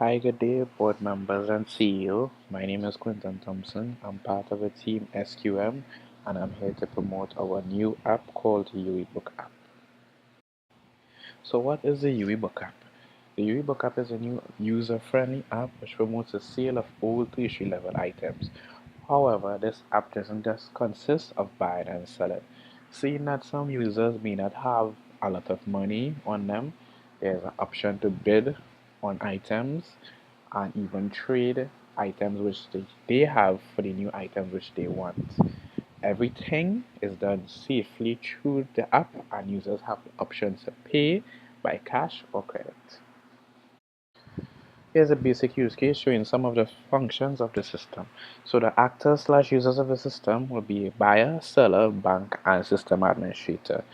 Hi, good day, board members and CEO. My name is Quinton Thompson. I'm part of the team SQM, and I'm here to promote our new app called the UWI Book App. So, what is the UWI Book App? The UWI Book App is a new user-friendly app which promotes the sale of old tertiary level items. However, this app doesn't just consist of buying and selling. Seeing that some users may not have a lot of money on them, there's an option to bid on items and even trade items which they have for the new items which they want. Everything is done safely through the app, and users have the options to pay by cash or credit. Here's a basic use case showing some of the functions of the system. So the actors/users of the system will be buyer, seller, bank, and system administrator.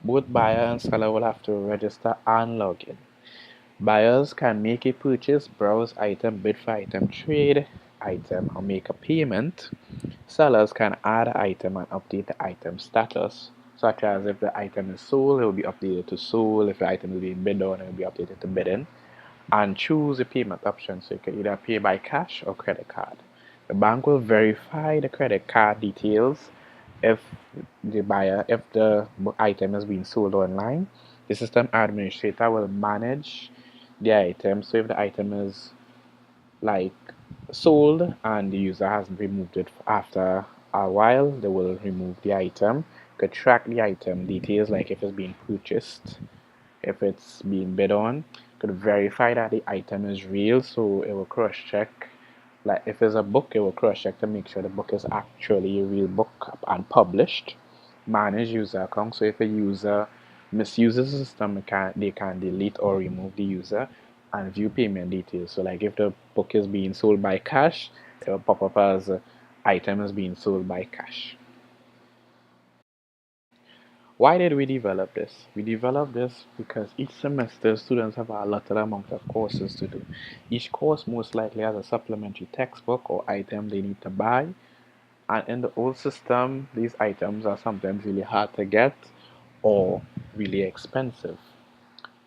Both buyer and seller will have to register and log in. Buyers can make a purchase, browse item, bid for item, trade item, or make a payment. Sellers can add an item and update the item status, such as if the item is sold, it will be updated to sold. If the item is being bid on, it will be updated to bidding. And choose a payment option, so you can either pay by cash or credit card. The bank will verify the credit card details if the item is being sold online. The system administrator will manage the item. So if the item is like sold and the user has removed it after a while, they will remove the item. You could track the item details, like if it's being purchased, if it's being bid on. You could verify that the item is real, so it will cross check. Like if it's a book, it will cross check to make sure the book is actually a real book and published. Manage user account. So if a user misuses the system, they can delete or remove the user, and view payment details. So like if the book is being sold by cash, it will pop up as item is being sold by cash. Why did we develop this? We developed this because each semester students have a allotted amount of courses to do. Each course most likely has a supplementary textbook or item they need to buy. And in the old system, these items are sometimes really hard to get or really expensive.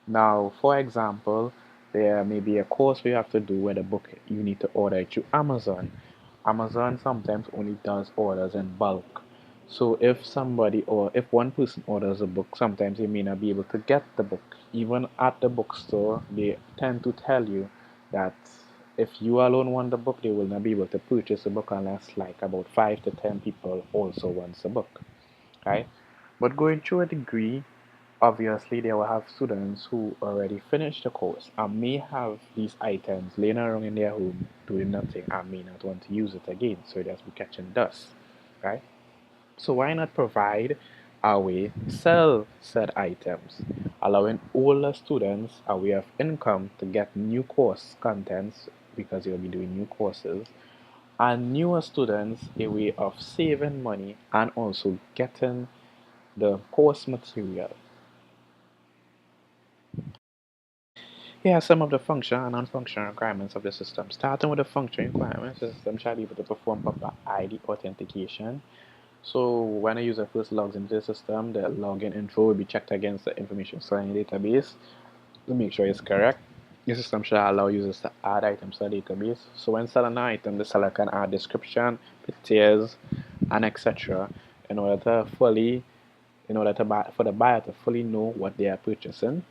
Now, for example, there may be a course we have to do where the book you need to order it through Amazon. Amazon sometimes only does orders in bulk. So if one person orders a book, sometimes they may not be able to get the book. Even at the bookstore, they tend to tell you that if you alone want the book, they will not be able to purchase the book unless like about 5 to 10 people also wants the book, right? But going through a degree, obviously they will have students who already finished the course and may have these items laying around in their home doing nothing and may not want to use it again, so it has been catching dust, right? So why not provide a way to sell said items, allowing older students a way of income to get new course contents because they'll be doing new courses, and newer students a way of saving money and also getting the course material. Here are some of the function and non-function requirements of the system. Starting with the function requirements, the system shall be able to perform proper ID authentication. So when a user first logs into the system, the login info will be checked against the information stored in the database to make sure it's correct. The system shall allow users to add items to the database. So when selling an item, the seller can add description, pictures, and etc. in order to fully, for the buyer to fully know what they are purchasing.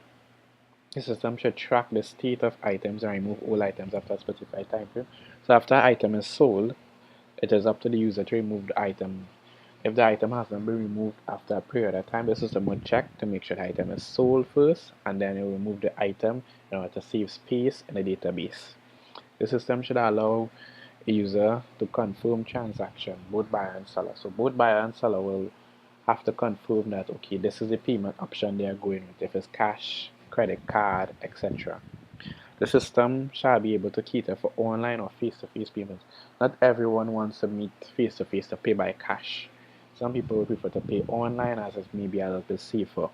The system should track the state of items and remove all items after a specified time frame. So after an item is sold, it is up to the user to remove the item. If the item has not been removed after a period of time, the system will check to make sure the item is sold first, and then it will remove the item in order to save space in the database. The system should allow a user to confirm transaction, both buyer and seller. So both buyer and seller will have to confirm that okay, this is the payment option they are going with, if it's cash, credit card, etc. The system shall be able to cater for online or face-to-face payments. Not everyone wants to meet face-to-face to pay by cash. Some people will prefer to pay online as it may be a little bit safer,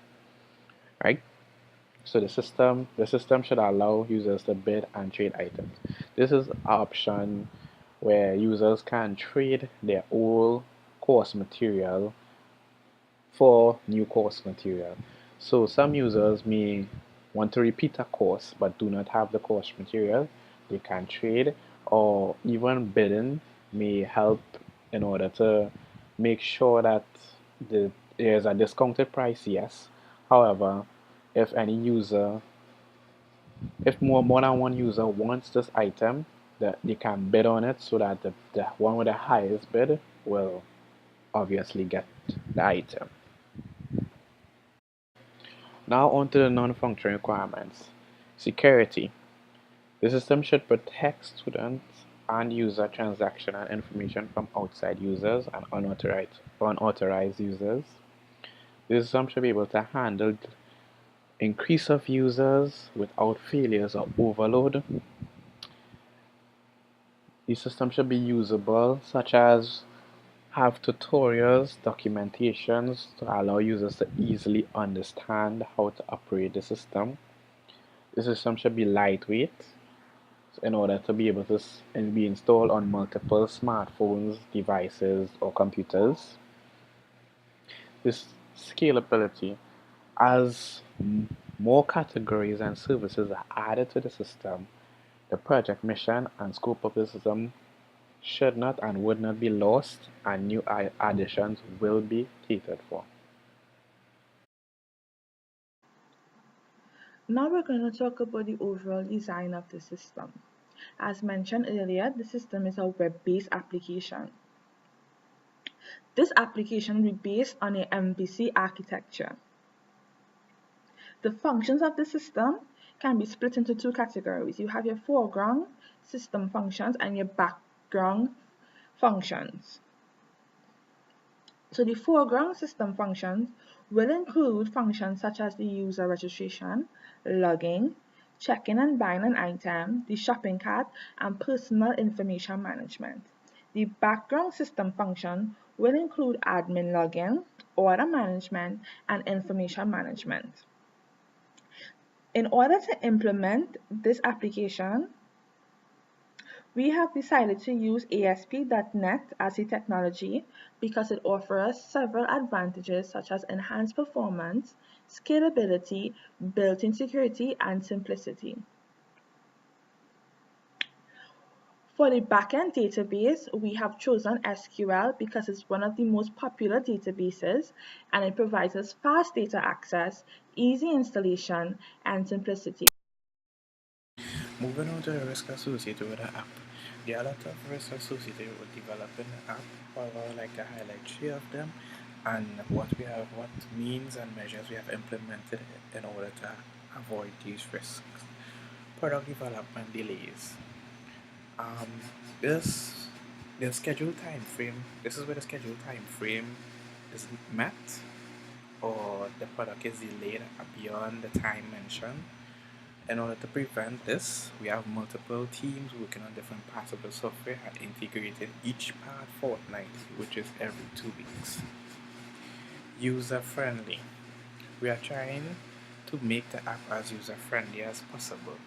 right? So the system should allow users to bid and trade items. This is an option where users can trade their old course material for new course material. So some users may want to repeat a course but do not have the course material. they can trade, or even bidding may help in order to make sure that there's a discounted price, yes. However, if any user, if more than one user wants this item, that they can bid on it so that the one with the highest bid will obviously get the item. Now on to the non-functional requirements. Security. The system should protect students and user transaction and information from outside users and unauthorized users. The system should be able to handle increase of users without failures or overload. The system should be usable, such as have tutorials, documentations to allow users to easily understand how to operate the system. The system should be lightweight in order to be able to be installed on multiple smartphones, devices, or computers. This scalability, as more categories and services are added to the system, the project mission and scope of the system should not and would not be lost, and new additions will be catered for. Now we're going to talk about the overall design of the system. As mentioned earlier, the system is a web-based application. This application will be based on a MVC architecture. The functions of the system can be split into two categories. You have your foreground system functions and your background functions. So the foreground system functions will include functions such as the user registration, logging, checking and buying an item, the shopping cart, and personal information management. The background system function will include admin login, order management, and information management. In order to implement this application, we have decided to use ASP.NET as a technology because it offers several advantages such as enhanced performance, scalability, built-in security, and simplicity. For the backend database, we have chosen SQL because it's one of the most popular databases and it provides us fast data access, easy installation, and simplicity. Moving on to the risk associated with the app. There are a lot of risks associated with developing the app. However, I would like to highlight three of them and what means and measures we have implemented in order to avoid these risks. Product development delays. Um, this the scheduled time frame. This is where the scheduled time frame is met, or the product is delayed beyond the time mentioned. In order to prevent this, we have multiple teams working on different parts of the software and integrating each part fortnightly, which is every 2 weeks. User friendly. We are trying to make the app as user friendly as possible.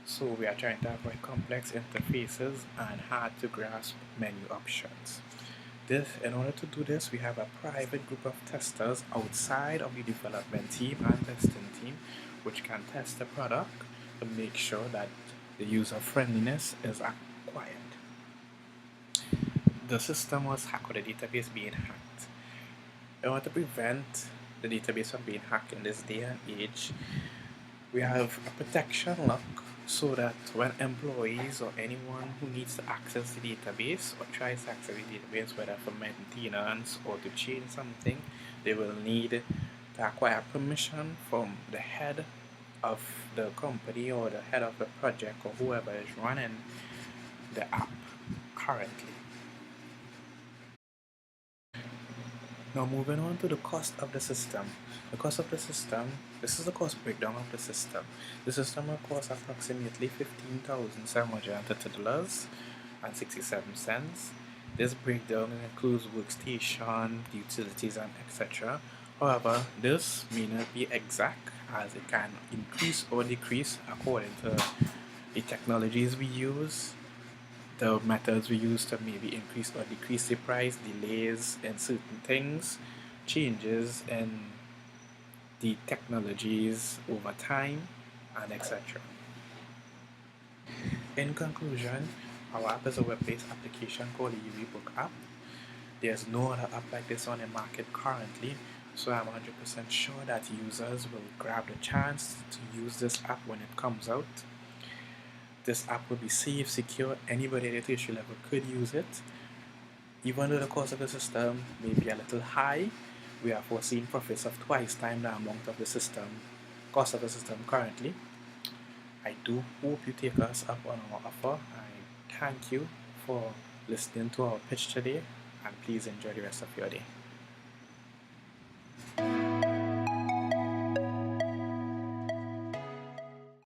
So we are trying to avoid complex interfaces and hard to grasp menu options. In order to do this, we have a private group of testers outside of the development team and testing team, which can test the product to make sure that the user friendliness is acquired. The system was hacked, or the database being hacked. In order to prevent the database from being hacked in this day and age, we have a protection lock so that when employees or anyone who needs to access the database or tries to access the database, whether for maintenance or to change something, they will need to acquire permission from the head of the company or the head of the project or whoever is running the app currently. Now moving on to the cost of the system. The cost of the system, this is the cost breakdown of the system. The system will cost approximately $15,730.67. This breakdown includes workstation, utilities, and etc. However, this may not be exact as it can increase or decrease according to the technologies we use, the methods we use to maybe increase or decrease the price, delays in certain things, changes in the technologies over time, and etc. In conclusion, our app is a web-based application called the UWI Book App. There's no other app like this on the market currently, so I'm 100% sure that users will grab the chance to use this app when it comes out. This app will be safe, secure, anybody at the tertiary level could use it. Even though the cost of the system may be a little high, we are foreseeing profits of twice time the amount of the system cost of the system currently. I do hope you take us up on our offer. I thank you for listening to our pitch today, and please enjoy the rest of your day.